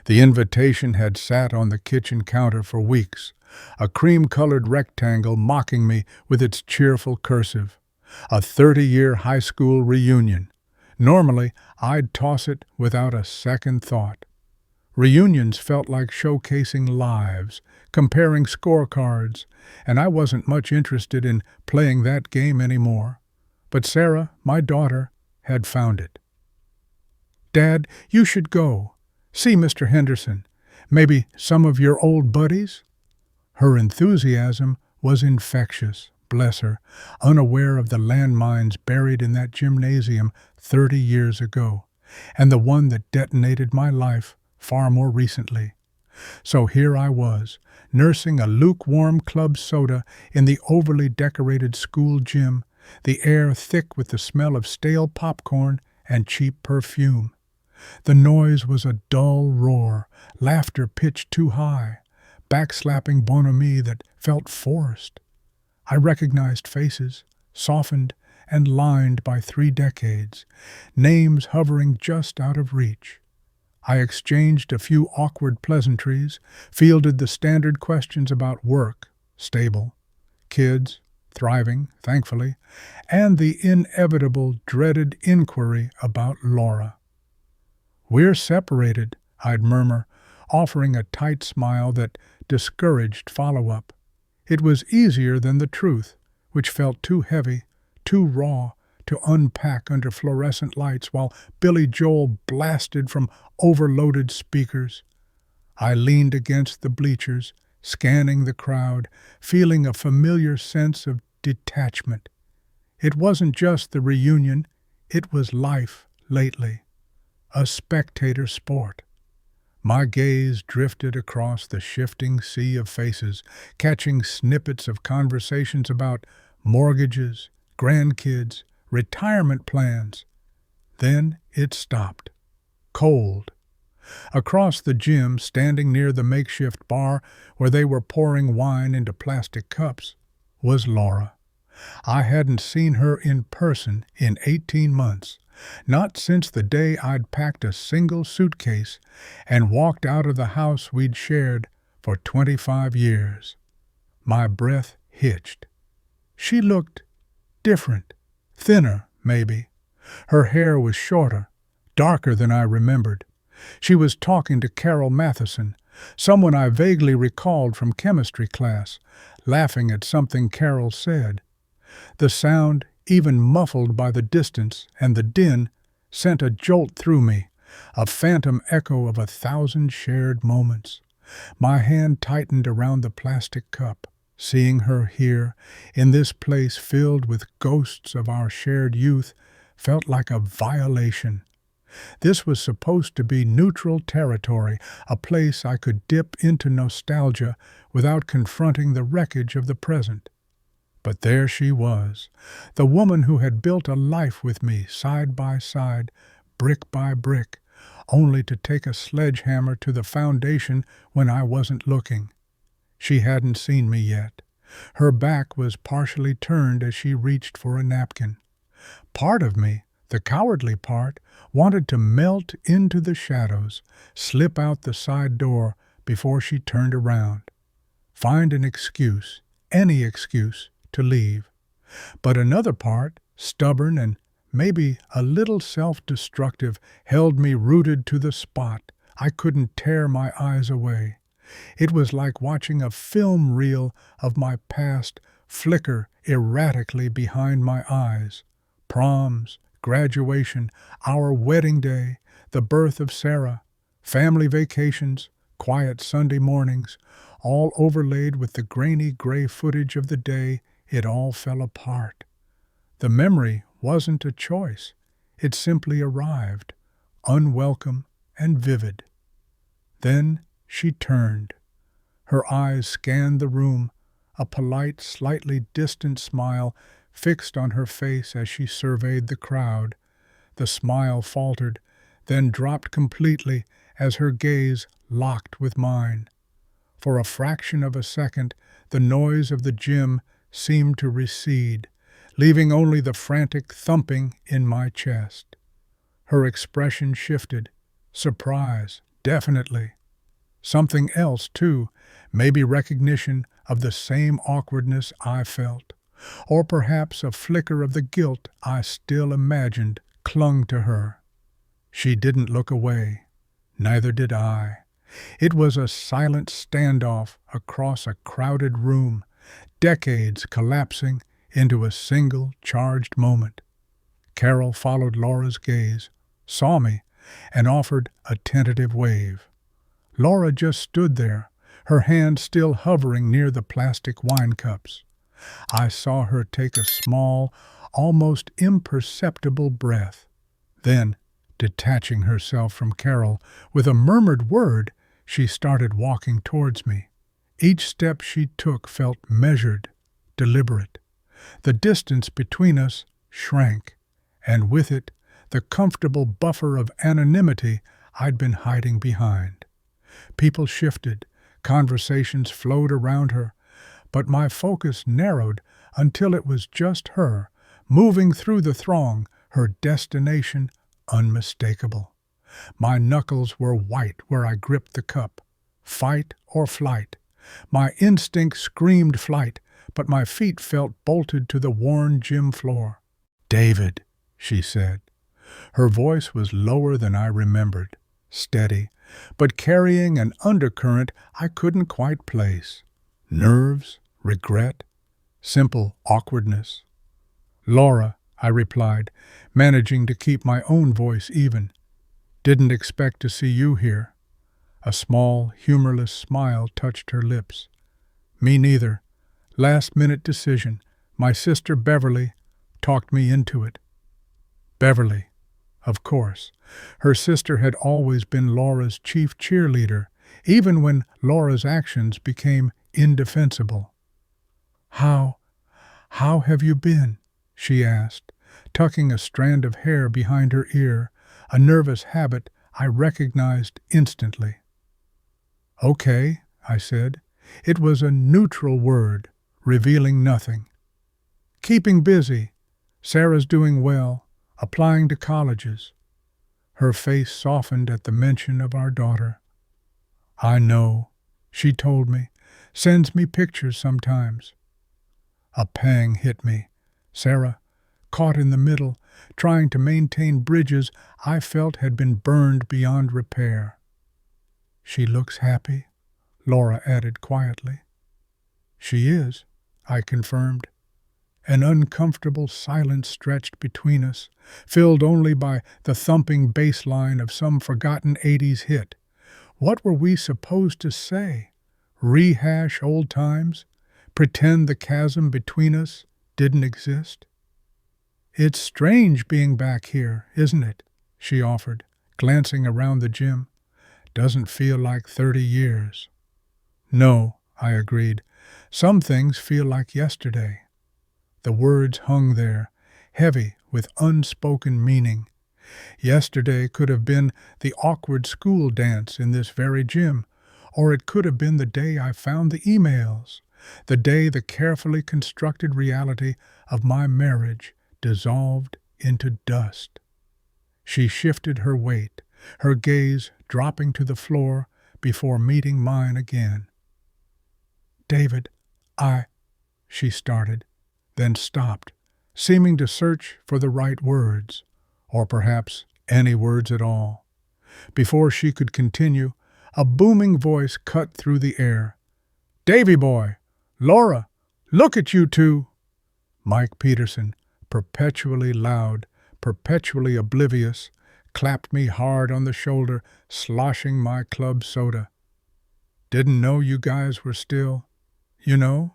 The invitation had sat on the kitchen counter for weeks, a cream-colored rectangle mocking me with its cheerful cursive. A 30-year high school reunion. Normally, I'd toss it without a second thought. Reunions felt like showcasing lives, comparing scorecards, and I wasn't much interested in playing that game anymore. But Sarah, my daughter, had found it. "Dad, you should go. See Mr. Henderson. Maybe some of your old buddies?" Her enthusiasm was infectious, bless her, unaware of the landmines buried in that gymnasium 30 years ago, and the one that detonated my life far more recently. So here I was, nursing a lukewarm club soda in the overly decorated school gym, the air thick with the smell of stale popcorn and cheap perfume. The noise was a dull roar, laughter pitched too high, backslapping bonhomie that felt forced. I recognized faces, softened and lined by 3 decades, names hovering just out of reach. I exchanged a few awkward pleasantries, fielded the standard questions about work, stable, kids, thriving, thankfully, and the inevitable, dreaded inquiry about Laura. "We're separated," I'd murmur, offering a tight smile that discouraged follow-up. It was easier than the truth, which felt too heavy, too raw, to unpack under fluorescent lights while Billy Joel blasted from overloaded speakers. I leaned against the bleachers, scanning the crowd, feeling a familiar sense of detachment. It wasn't just the reunion, it was life lately. A spectator sport. My gaze drifted across the shifting sea of faces, catching snippets of conversations about mortgages, grandkids, retirement plans. Then it stopped. Cold. Across the gym, standing near the makeshift bar where they were pouring wine into plastic cups, was Laura. I hadn't seen her in person in 18 months, not since the day I'd packed a single suitcase and walked out of the house we'd shared for 25 years. My breath hitched. She looked different, thinner, maybe. Her hair was shorter, darker than I remembered. She was talking to Carol Matheson, someone I vaguely recalled from chemistry class, laughing at something Carol said. The sound, even muffled by the distance and the din, sent a jolt through me, a phantom echo of 1,000 shared moments. My hand tightened around the plastic cup. Seeing her here, in this place filled with ghosts of our shared youth, felt like a violation. This was supposed to be neutral territory, a place I could dip into nostalgia without confronting the wreckage of the present. But there she was, the woman who had built a life with me side by side, brick by brick, only to take a sledgehammer to the foundation when I wasn't looking. She hadn't seen me yet. Her back was partially turned as she reached for a napkin. Part of me, the cowardly part, wanted to melt into the shadows, slip out the side door before she turned around. Find an excuse, any excuse, to leave. But another part, stubborn and maybe a little self-destructive, held me rooted to the spot. I couldn't tear my eyes away. It was like watching a film reel of my past flicker erratically behind my eyes. Proms, graduation, our wedding day, the birth of Sarah, family vacations, quiet Sunday mornings, all overlaid with the grainy gray footage of the day. It all fell apart. The memory wasn't a choice. It simply arrived, unwelcome and vivid. Then she turned. Her eyes scanned the room, a polite, slightly distant smile fixed on her face as she surveyed the crowd. The smile faltered, then dropped completely as her gaze locked with mine. For a fraction of a second, the noise of the gym seemed to recede, leaving only the frantic thumping in my chest. Her expression shifted. Surprise, definitely. Something else, too, maybe recognition of the same awkwardness I felt, or perhaps a flicker of the guilt I still imagined clung to her. She didn't look away. Neither did I. It was a silent standoff across a crowded room, decades collapsing into a single charged moment. Carol followed Laura's gaze, saw me, and offered a tentative wave. Laura just stood there, her hand still hovering near the plastic wine cups. I saw her take a small, almost imperceptible breath. Then, detaching herself from Carol, with a murmured word, she started walking towards me. Each step she took felt measured, deliberate. The distance between us shrank, and with it, the comfortable buffer of anonymity I'd been hiding behind. People shifted, conversations flowed around her, but my focus narrowed until it was just her, moving through the throng, her destination unmistakable. My knuckles were white where I gripped the cup. Fight or flight. My instinct screamed flight, but my feet felt bolted to the worn gym floor. "David," she said. Her voice was lower than I remembered, steady, but carrying an undercurrent I couldn't quite place. Nerves, regret, simple awkwardness. "Laura," I replied, managing to keep my own voice even. "Didn't expect to see you here." A small, humorless smile touched her lips. "Me neither. Last-minute decision. My sister Beverly talked me into it." Beverly. Of course. Her sister had always been Laura's chief cheerleader, even when Laura's actions became indefensible. How have you been?" she asked, tucking a strand of hair behind her ear, a nervous habit I recognized instantly. "Okay," I said. It was a neutral word, revealing nothing. "Keeping busy. Sarah's doing well, applying to colleges." Her face softened at the mention of our daughter. "I know," she told me, "sends me pictures sometimes." A pang hit me. Sarah, caught in the middle, trying to maintain bridges I felt had been burned beyond repair. "She looks happy," Laura added quietly. "She is," I confirmed. An uncomfortable silence stretched between us, filled only by the thumping bass line of some forgotten 80s hit. What were we supposed to say? Rehash old times? Pretend the chasm between us didn't exist? "It's strange being back here, isn't it?" she offered, glancing around the gym. "Doesn't feel like 30 years. "No," I agreed. "Some things feel like yesterday." The words hung there, heavy with unspoken meaning. Yesterday could have been the awkward school dance in this very gym, or it could have been the day I found the emails, the day the carefully constructed reality of my marriage dissolved into dust. She shifted her weight, her gaze dropping to the floor before meeting mine again. "David, she started, then stopped, seeming to search for the right words, or perhaps any words at all. Before she could continue, a booming voice cut through the air. "Davy boy! Laura! Look at you two!" Mike Peterson, perpetually loud, perpetually oblivious, clapped me hard on the shoulder, sloshing my club soda. "Didn't know you guys were still, you know?"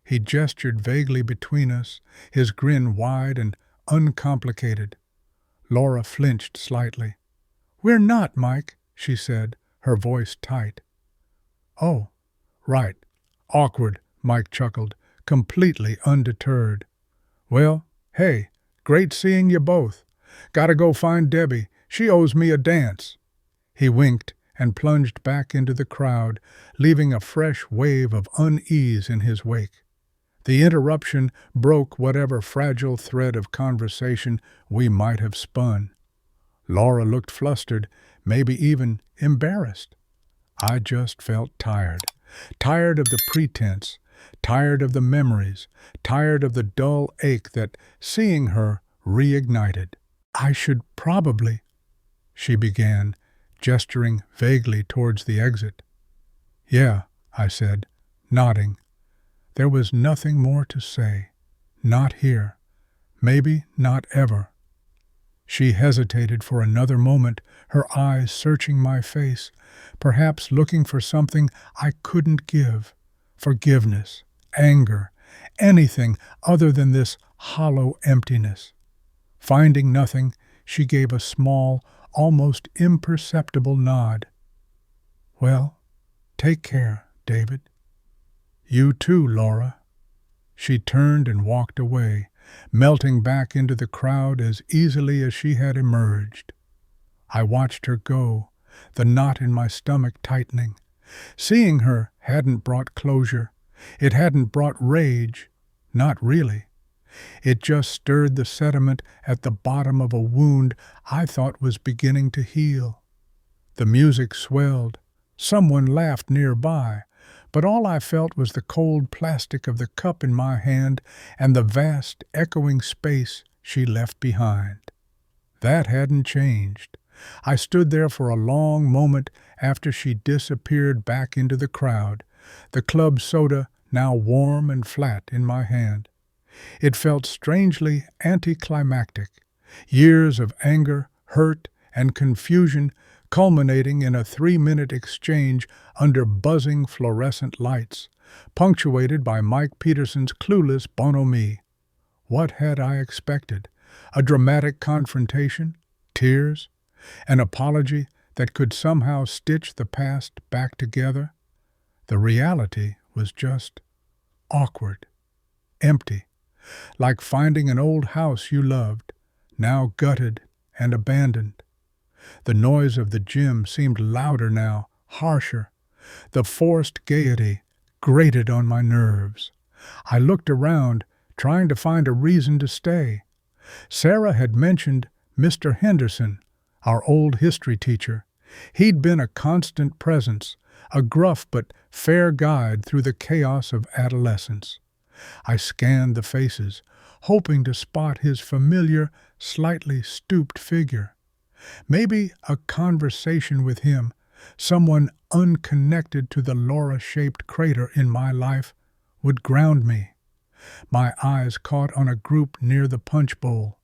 He gestured vaguely between us, his grin wide and uncomplicated. Laura flinched slightly. "We're not, Mike," she said, her voice tight. "Oh, right. Awkward," Mike chuckled, completely undeterred. "Well, hey, great seeing you both. Gotta go find Debbie. She owes me a dance." He winked and plunged back into the crowd, leaving a fresh wave of unease in his wake. The interruption broke whatever fragile thread of conversation we might have spun. Laura looked flustered, maybe even embarrassed. I just felt tired. Tired of the pretense, tired of the memories, tired of the dull ache that seeing her reignited. I should probably, she began, gesturing vaguely towards the exit. Yeah, I said, nodding. There was nothing more to say. Not here. Maybe not ever. She hesitated for another moment, her eyes searching my face, perhaps looking for something I couldn't give. Forgiveness, anger, anything other than this hollow emptiness. Finding nothing, she gave a small, almost imperceptible nod. Well, take care, David. You too, Laura. She turned and walked away, melting back into the crowd as easily as she had emerged. I watched her go, the knot in my stomach tightening. Seeing her hadn't brought closure. It hadn't brought rage. Not really. It just stirred the sediment at the bottom of a wound I thought was beginning to heal. The music swelled. Someone laughed nearby, but all I felt was the cold plastic of the cup in my hand and the vast, echoing space she left behind. That hadn't changed. I stood there for a long moment after she disappeared back into the crowd, the club soda now warm and flat in my hand. It felt strangely anticlimactic. Years of anger, hurt, and confusion culminating in a 3-minute exchange under buzzing fluorescent lights, punctuated by Mike Peterson's clueless bonhomie. What had I expected? A dramatic confrontation? Tears? An apology that could somehow stitch the past back together? The reality was just awkward, empty, like finding an old house you loved, now gutted and abandoned. The noise of the gym seemed louder now, harsher. The forced gaiety grated on my nerves. I looked around, trying to find a reason to stay. Sarah had mentioned Mr. Henderson, our old history teacher. He'd been a constant presence, a gruff but fair guide through the chaos of adolescence. I scanned the faces, hoping to spot his familiar, slightly stooped figure. Maybe a conversation with him, someone unconnected to the Laura-shaped crater in my life, would ground me. My eyes caught on a group near the punch bowl.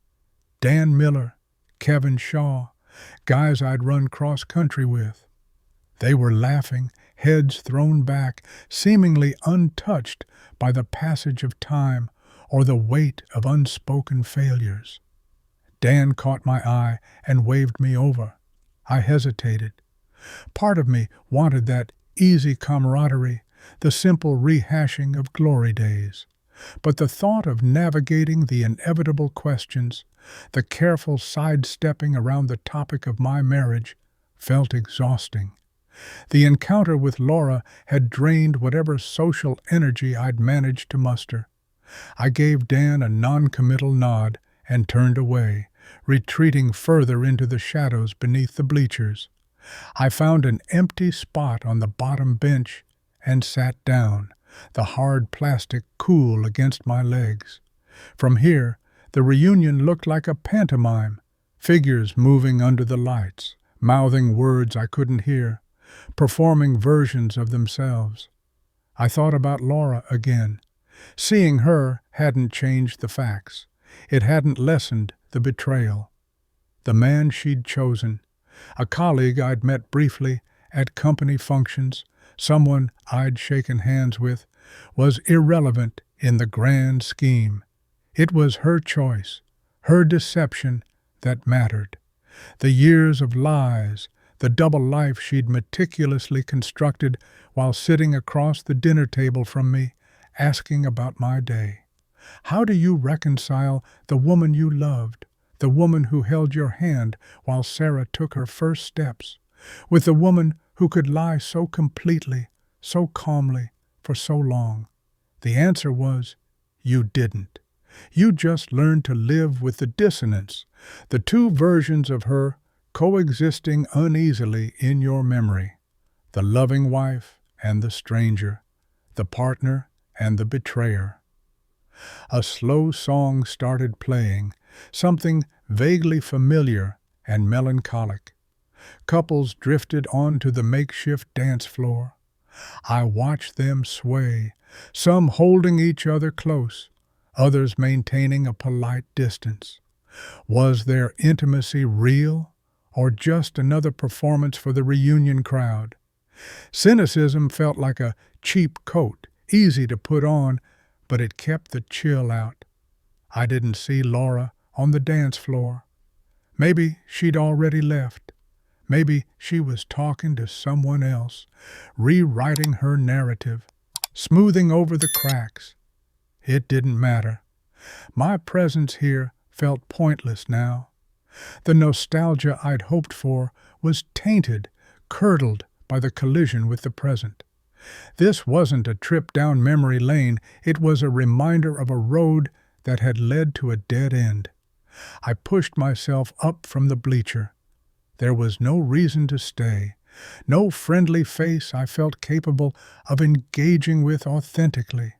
Dan Miller, Kevin Shaw, guys I'd run cross-country with. They were laughing, heads thrown back, seemingly untouched by the passage of time or the weight of unspoken failures. Dan caught my eye and waved me over. I hesitated. Part of me wanted that easy camaraderie, the simple rehashing of glory days. But the thought of navigating the inevitable questions, the careful sidestepping around the topic of my marriage, felt exhausting. The encounter with Laura had drained whatever social energy I'd managed to muster. I gave Dan a non-committal nod and turned away, retreating further into the shadows beneath the bleachers. I found an empty spot on the bottom bench and sat down, the hard plastic cool against my legs. From here, the reunion looked like a pantomime, figures moving under the lights, mouthing words I couldn't hear, performing versions of themselves. I thought about Laura again. Seeing her hadn't changed the facts. It hadn't lessened the betrayal. The man she'd chosen, a colleague I'd met briefly at company functions, someone I'd shaken hands with, was irrelevant in the grand scheme. It was her choice, her deception, that mattered. The years of lies, the double life she'd meticulously constructed while sitting across the dinner table from me, asking about my day. How do you reconcile the woman you loved, the woman who held your hand while Sarah took her first steps, with the woman who could lie so completely, so calmly, for so long? The answer was, you didn't. You just learned to live with the dissonance, the two versions of her coexisting uneasily in your memory. the loving wife and the stranger, the partner and the betrayer. A slow song started playing, something vaguely familiar and melancholic. Couples drifted onto the makeshift dance floor. I watched them sway, some holding each other close, others maintaining a polite distance. Was their intimacy real, or just another performance for the reunion crowd? Cynicism felt like a cheap coat, easy to put on, but it kept the chill out. I didn't see Laura on the dance floor. Maybe she'd already left. Maybe she was talking to someone else, rewriting her narrative, smoothing over the cracks. It didn't matter. My presence here felt pointless now. The nostalgia I'd hoped for was tainted, curdled by the collision with the present. This wasn't a trip down memory lane, it was a reminder of a road that had led to a dead end. I pushed myself up from the bleacher. There was no reason to stay, no friendly face I felt capable of engaging with authentically.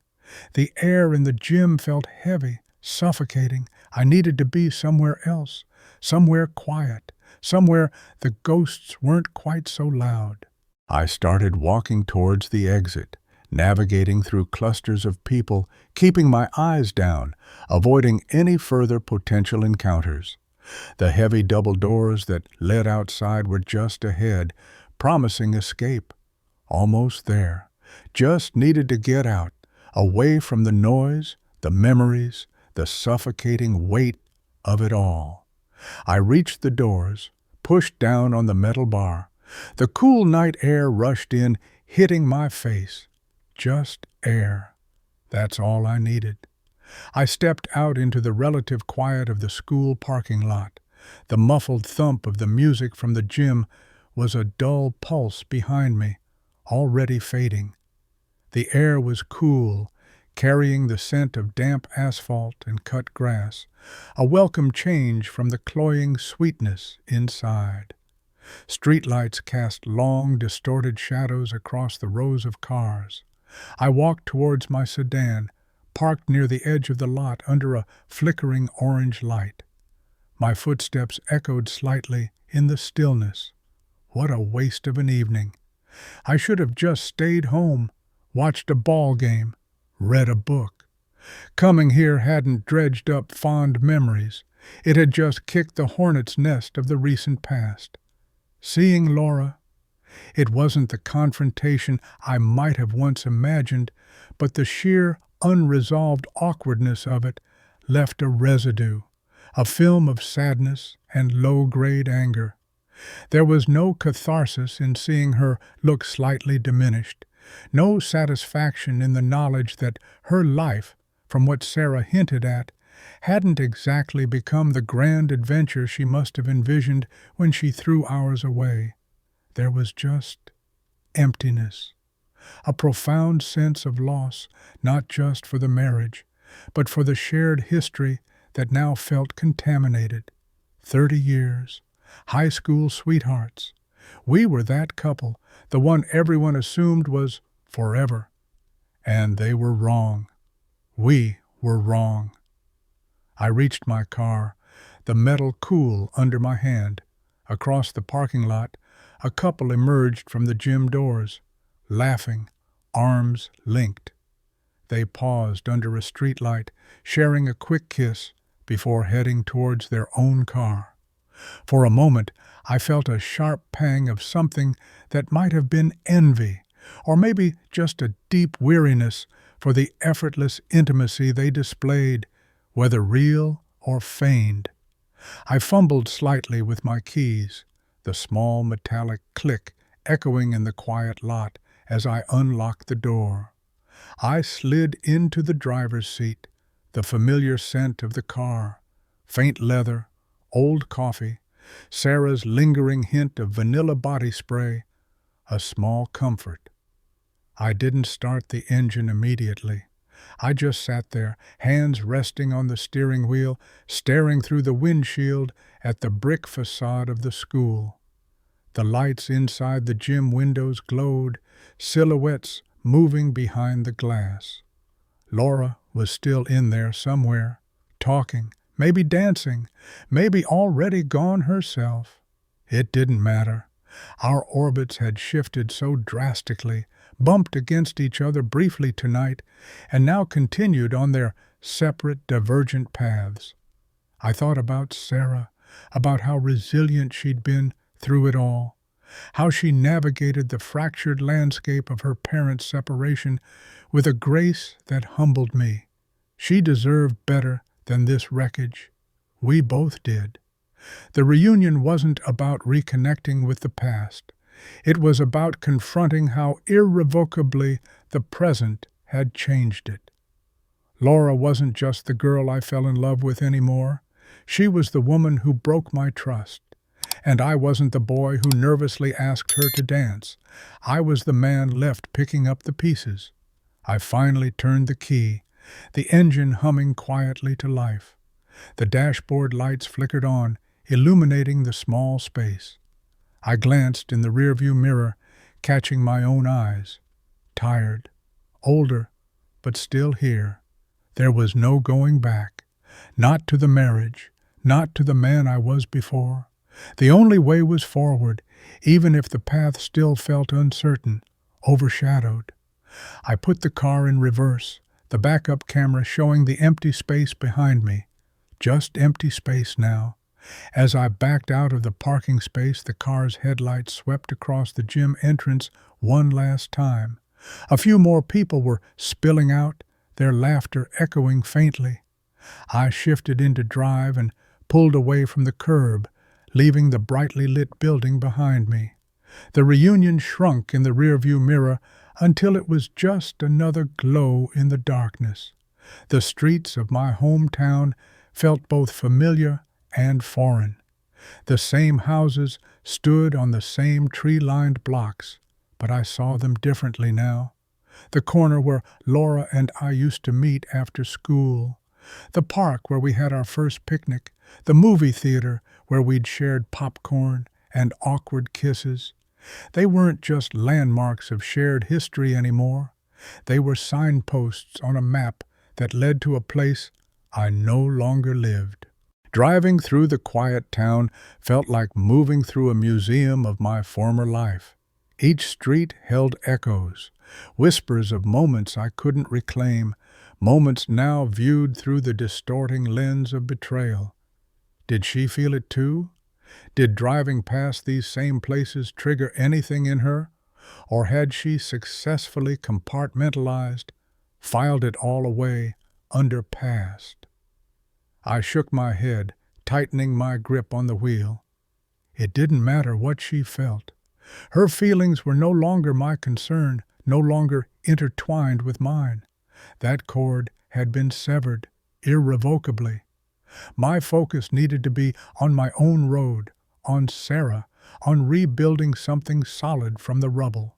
The air in the gym felt heavy, suffocating. I needed to be somewhere else, somewhere quiet, somewhere the ghosts weren't quite so loud. I started walking towards the exit, navigating through clusters of people, keeping my eyes down, avoiding any further potential encounters. The heavy double doors that led outside were just ahead, promising escape. Almost there. Just needed to get out, away from the noise, the memories, the suffocating weight of it all. I reached the doors, pushed down on the metal bar. The cool night air rushed in, hitting my face. Just air. That's all I needed. I stepped out into the relative quiet of the school parking lot. The muffled thump of the music from the gym was a dull pulse behind me, already fading. The air was cool, carrying the scent of damp asphalt and cut grass, a welcome change from the cloying sweetness inside. Streetlights cast long, distorted shadows across the rows of cars. I walked towards my sedan, parked near the edge of the lot under a flickering orange light. My footsteps echoed slightly in the stillness. What a waste of an evening. I should have just stayed home, watched a ball game, read a book. Coming here hadn't dredged up fond memories. It had just kicked the hornet's nest of the recent past. Seeing Laura, it wasn't the confrontation I might have once imagined, but the sheer unresolved awkwardness of it left a residue, a film of sadness and low-grade anger. There was no catharsis in seeing her look slightly diminished, no satisfaction in the knowledge that her life, from what Sarah hinted at, hadn't exactly become the grand adventure she must have envisioned when she threw ours away. There was just emptiness, a profound sense of loss, not just for the marriage, but for the shared history that now felt contaminated. 30 years, high school sweethearts. We were that couple, the one everyone assumed was forever. And they were wrong. We were wrong. I reached my car, the metal cool under my hand. Across the parking lot, a couple emerged from the gym doors, laughing, arms linked. They paused under a streetlight, sharing a quick kiss before heading towards their own car. For a moment, I felt a sharp pang of something that might have been envy, or maybe just a deep weariness for the effortless intimacy they displayed, whether real or feigned. I fumbled slightly with my keys, the small metallic click echoing in the quiet lot as I unlocked the door. I slid into the driver's seat, the familiar scent of the car, faint leather, old coffee, Sarah's lingering hint of vanilla body spray, a small comfort. I didn't start the engine immediately. I just sat there, hands resting on the steering wheel, staring through the windshield at the brick facade of the school. The lights inside the gym windows glowed, silhouettes moving behind the glass. Laura was still in there somewhere, talking, maybe dancing, maybe already gone herself. It didn't matter. Our orbits had shifted so drastically, bumped against each other briefly tonight, and now continued on their separate, divergent paths. I thought about Sarah, about how resilient she'd been through it all, how she navigated the fractured landscape of her parents' separation with a grace that humbled me. She deserved better than this wreckage. We both did. The reunion wasn't about reconnecting with the past. It was about confronting how irrevocably the present had changed it. Laura wasn't just the girl I fell in love with anymore. She was the woman who broke my trust. And I wasn't the boy who nervously asked her to dance. I was the man left picking up the pieces. I finally turned the key, the engine humming quietly to life. The dashboard lights flickered on, illuminating the small space. I glanced in the rearview mirror, catching my own eyes. Tired, older, but still here. There was no going back. Not to the marriage, not to the man I was before. The only way was forward, even if the path still felt uncertain, overshadowed. I put the car in reverse, the backup camera showing the empty space behind me. Just empty space now. As I backed out of the parking space, the car's headlights swept across the gym entrance one last time. A few more people were spilling out, their laughter echoing faintly. I shifted into drive and pulled away from the curb, leaving the brightly lit building behind me. The reunion shrunk in the rearview mirror until it was just another glow in the darkness. The streets of my hometown felt both familiar and foreign. The same houses stood on the same tree-lined blocks, but I saw them differently now. The corner where Laura and I used to meet after school, the park where we had our first picnic, the movie theater where we'd shared popcorn and awkward kisses. They weren't just landmarks of shared history anymore. They were signposts on a map that led to a place I no longer lived. Driving through the quiet town felt like moving through a museum of my former life. Each street held echoes, whispers of moments I couldn't reclaim, moments now viewed through the distorting lens of betrayal. Did she feel it too? Did driving past these same places trigger anything in her? Or had she successfully compartmentalized, filed it all away under past? I shook my head, tightening my grip on the wheel. It didn't matter what she felt. Her feelings were no longer my concern, no longer intertwined with mine. That cord had been severed irrevocably. My focus needed to be on my own road, on Sarah, on rebuilding something solid from the rubble.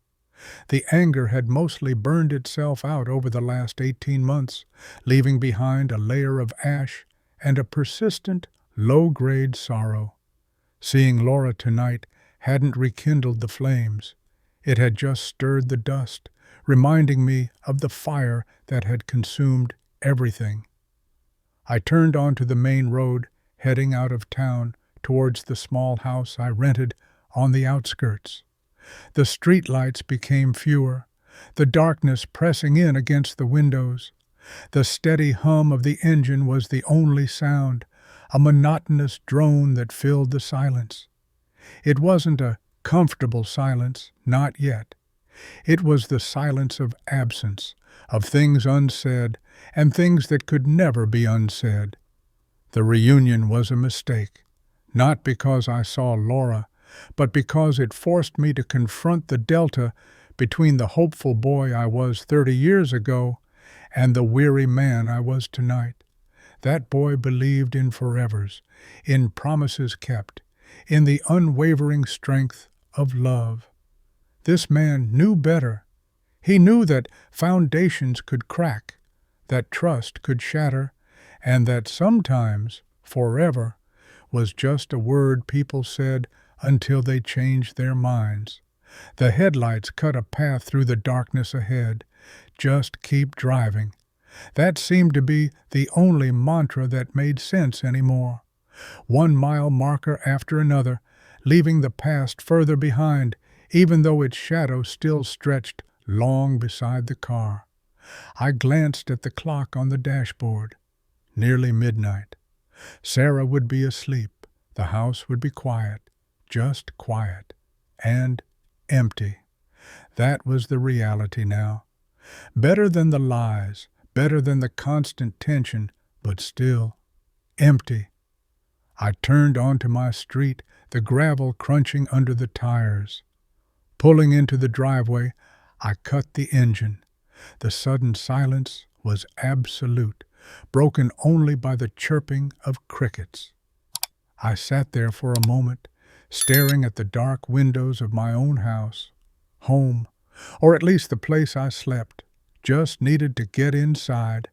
The anger had mostly burned itself out over the last 18 months, leaving behind a layer of ash and a persistent, low-grade sorrow. Seeing Laura tonight hadn't rekindled the flames. It had just stirred the dust, reminding me of the fire that had consumed everything. I turned onto the main road, heading out of town towards the small house I rented on the outskirts. The streetlights became fewer, the darkness pressing in against the windows. The steady hum of the engine was the only sound, a monotonous drone that filled the silence. It wasn't a comfortable silence, not yet. It was the silence of absence, of things unsaid, and things that could never be unsaid. The reunion was a mistake, not because I saw Laura, but because it forced me to confront the delta between the hopeful boy I was 30 years ago and the weary man I was tonight. That boy believed in forevers, in promises kept, in the unwavering strength of love. This man knew better. He knew that foundations could crack, that trust could shatter, and that sometimes forever was just a word people said until they changed their minds. The headlights cut a path through the darkness ahead. Just keep driving. That seemed to be the only mantra that made sense anymore. 1 mile marker after another, leaving the past further behind, even though its shadow still stretched long beside the car. I glanced at the clock on the dashboard. Nearly midnight. Sarah would be asleep. The house would be quiet, just quiet, and empty. That was the reality now. Better than the lies, better than the constant tension, but still empty. I turned onto my street, the gravel crunching under the tires. Pulling into the driveway, I cut the engine. The sudden silence was absolute, broken only by the chirping of crickets. I sat there for a moment, staring at the dark windows of my own house. Home, or at least the place I slept, just needed to get inside.